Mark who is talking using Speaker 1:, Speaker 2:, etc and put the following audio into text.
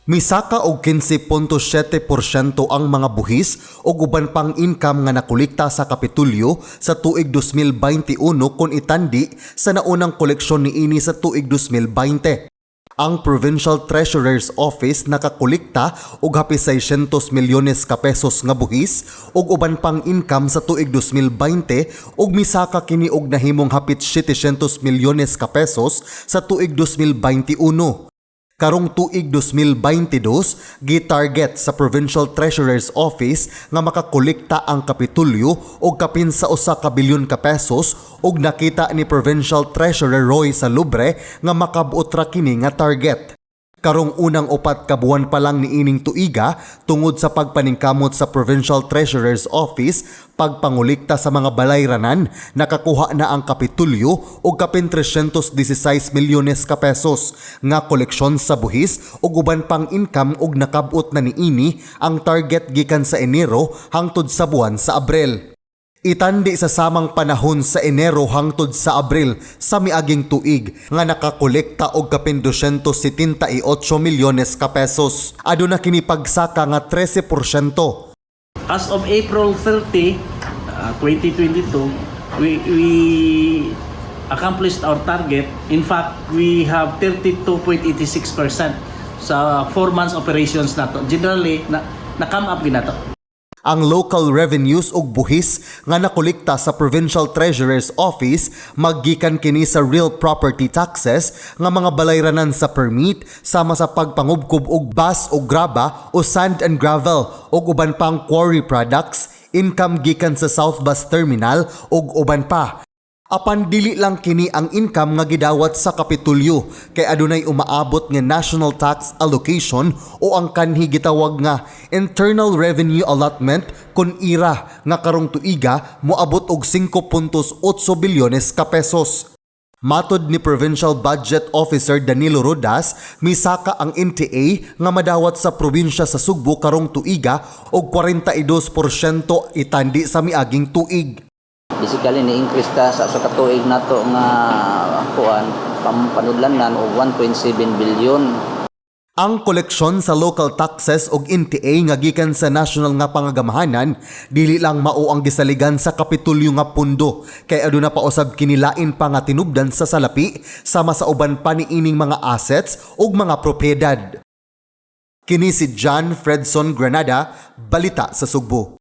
Speaker 1: Misaka og 15.7% ang mga buhis o uban pang income nga nakolekta sa Kapitulyo sa tuig 2021 kung itandi sa naunang koleksyon niini sa tuig 2020. Ang Provincial Treasurer's Office nakakolekta og hapi 600 milyones ka pesos nga buhis ug uban pang income sa tuig 2020 ug misaka kini og nahimong hapit 700 milyones ka pesos sa tuig 2021. Karong tuig 2022, gi-target sa Provincial Treasurer's Office nga makakolekta ang Kapitulyo og kapin sa 1 ka bilyon ka pesos ug nakita ni Provincial Treasurer Roy Salubre nga makabuot ra kini nga target. Karong unang 4 ka buwan pa lang niining tuiga tungod sa pagpaningkamot sa Provincial Treasurer's Office pagpangulikta sa mga balayranan, nakakuha na ang Kapitulyo og kapin 316 milyones ka pesos nga koleksyon sa buhis ug uban pang income ug nakabot na niini ang target gikan sa Enero hangtod sa buwan sa Abril. Itandi sa samang panahon sa Enero hangtod sa Abril sa miaging tuig nga nakakolekta og kapin 278 milyones ka pesos. Aduna kini pagsaka nga 13%.
Speaker 2: As of April 30, 2022, we accomplished our target. In fact, we have 32.86% sa 4 months operations nato. Generally, na-come up ginato.
Speaker 1: Ang local revenues ug buhis nga nakolekta sa Provincial Treasurer's Office maggikan kini sa real property taxes nga mga balayranan sa permit sama sa pagpangubkob og bus o graba o sand and gravel ug uban pang quarry products, income gikan sa South Bus Terminal ug uban pa. Apan dili lang kini ang income nga gidawat sa Kapitulyo kay adunay umaabot nga national tax allocation o ang kanhi gitawag nga Internal Revenue Allotment kun IRA nga karong tuiga moabot og 5.8 bilyones ka pesos. Matod ni Provincial Budget Officer Danilo Rodas, misaka ang NTA nga madawat sa probinsya sa Sugbo karong tuiga og 42% itandi sa miaging tuig.
Speaker 3: Basically ni-increase ta sa katuig nato nga kuan panudlanan og 1.7 billion.
Speaker 1: Ang koleksyon sa local taxes og NTA nga gikan sa national nga pangagamahanan dili lang mao ang gisaligan sa Kapitulyo nga pundo kay aduna pa usab kinilain pa nga tinubdan sa salapi sama sa uban pa niining mga assets ug mga propiedad. Kini si John Fredson Granada, Balita sa Sugbo.